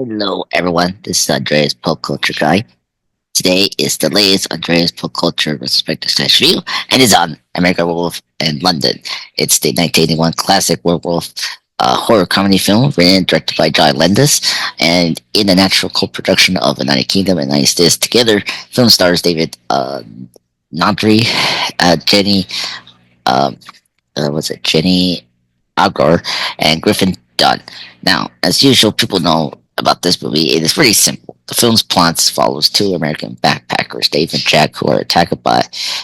Hello, everyone. This is Andreas Pop Culture Guy. Today is the latest Andreas Pop Culture Retrospective Slash Review, and it's on American Werewolf in London. It's the 1981 classic werewolf horror comedy film written and directed by John Landis, and in a natural co-production of United Kingdom and United States together. Film stars David Naughton, Jenny, um, Jenny Agutter, and Griffin Dunne. Now, as usual, people know about this movie. It is pretty simple. The film's plot follows two American backpackers, Dave and Jack, who are attacked by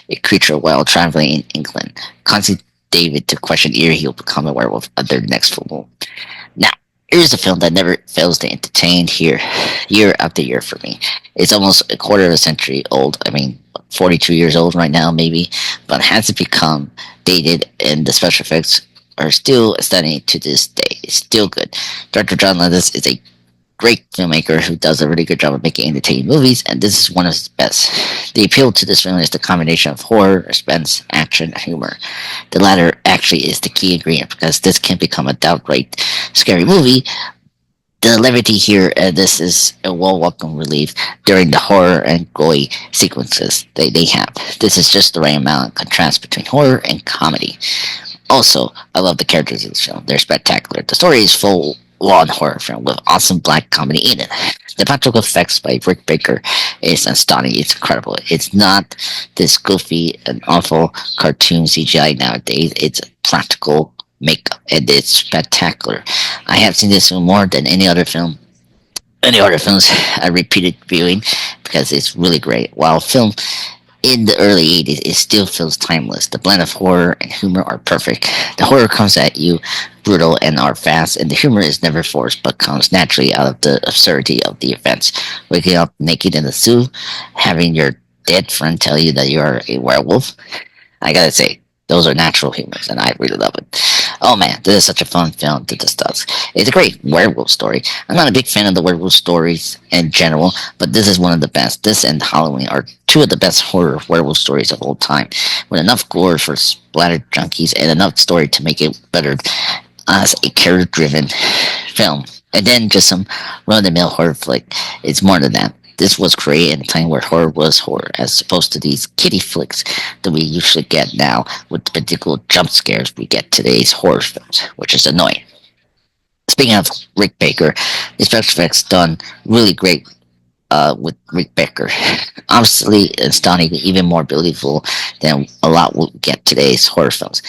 a creature while traveling in England, causing David to question if he'll become a werewolf at their next full moon. Now, here's a film that never fails to entertain year after year for me. It's almost a quarter of a century old. 42 years old right now, maybe, but hasn't become dated, and the special effects are still stunning to this day. It's still good. Director John Landis is a great filmmaker who does a really good job of making entertaining movies, and this is one of his best. The appeal to this film is the combination of horror, suspense, action, and humor. The latter actually is the key ingredient because this can become a downright scary movie. The levity here, this is a welcome relief during the horror and gory sequences they have. This is just the right amount of contrast between horror and comedy. Also, I love the characters in this film. They're spectacular. The story is full-on horror film with awesome black comedy in it. The practical effects by Rick Baker is astonishing. It's incredible. It's not this goofy and awful cartoon CGI nowadays. It's practical makeup, and it's spectacular. I have seen this film more than any other film. Any other films I repeated viewing because it's really great. While film in the early 80s, it still feels timeless. The blend of horror and humor are perfect. The horror comes at you brutal and are fast, and the humor is never forced but comes naturally out of the absurdity of the events. Waking up naked in the zoo, having your dead friend tell you that you are a werewolf. I gotta say, those are natural humors, and I really love it. Oh man, this is such a fun film to discuss. It's a great werewolf story. I'm not a big fan of the werewolf stories in general, but this is one of the best. This and Halloween are two of the best horror werewolf stories of all time, with enough gore for splattered junkies and enough story to make it better as a character-driven film. And then just some run-of-the-mill horror flick. It's more than that. This was created in a time where horror was horror, as opposed to these kiddie flicks that we usually get now with the particular jump scares we get today's horror films, which is annoying. Speaking of Rick Baker, the special effects done really great with Rick Baker. Honestly, it's done even more beautiful than a lot we get today's horror films.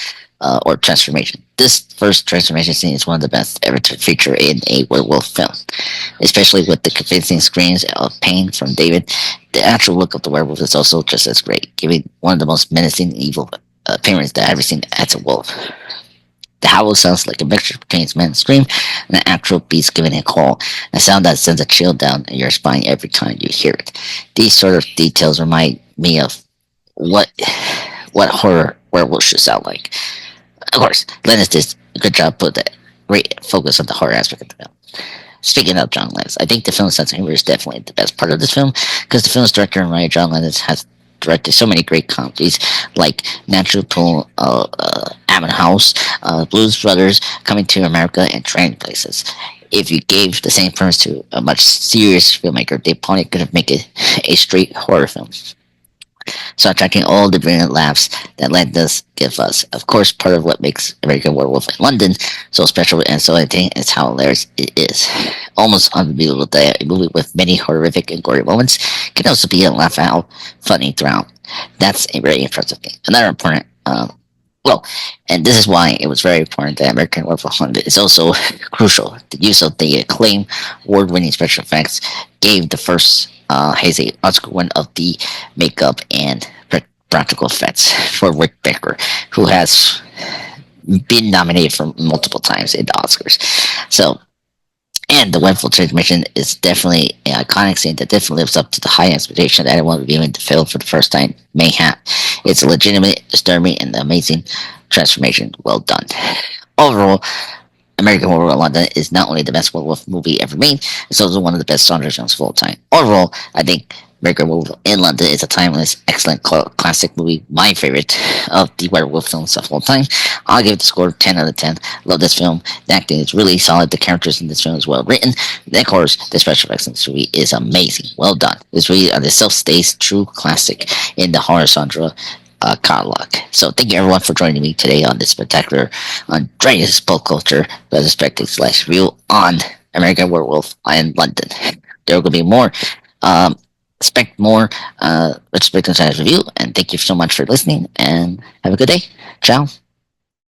Or transformation. This first transformation scene is one of the best ever to feature in a werewolf film, especially with the convincing screams of pain from David. The actual look of the werewolf is also just as great, giving one of the most menacing evil appearance that I've ever seen as a wolf. The howl sounds like a mixture between its man's scream and an actual beast giving a call, a sound that sends a chill down your spine every time you hear it. These sort of details remind me of what horror werewolves should sound like. Of course, Landis did a good job put that great focus on the horror aspect of the film. Speaking of John Landis, I think the film's sense of humor is definitely the best part of this film because the film's director and writer John Landis has directed so many great comedies like Natural Pool, Ammon House, Blues Brothers, Coming to America, and Trading Places. If you gave the same premise to a much serious filmmaker, they probably could have made it a straight horror film. So attracting all the brilliant laughs that Landis give us. Of course, part of what makes American Werewolf in London so special and so entertaining is how hilarious it is. Almost unbelievable that a movie with many horrific and gory moments can also be a laugh out funny throughout. That's a very impressive thing. Another important and this is why it was very important that American Werewolf London is also crucial. The use of the acclaimed award-winning special effects gave the first Hazy Oscar win of the makeup and practical effects for Rick Baker, who has been nominated for multiple times in the Oscars. So, and the Wonderful Transmission is definitely an iconic scene that definitely lives up to the high expectation that anyone reviewing the film for the first time may have. It's a legitimate, disturbing, and amazing transformation. Well done. Overall, American Werewolf in London is not only the best werewolf movie ever made, it's also one of the best genre films of all time. Overall, I think American Werewolf in London is a timeless, excellent classic movie, my favorite of the werewolf films of all time. I'll give it a score of 10 out of 10. Love this film. The acting is really solid. The characters in this film is well written. Then, of course, the special effects in this movie is amazing. Well done. This really the self-stays true classic in the horror genre catalog. So thank you everyone for joining me today on this spectacular Andreas Pop Culture Retrospective slash review on American Werewolf in London. There will be more. Um, expect more retrospective slash review, and thank you so much for listening. And have a good day. Ciao.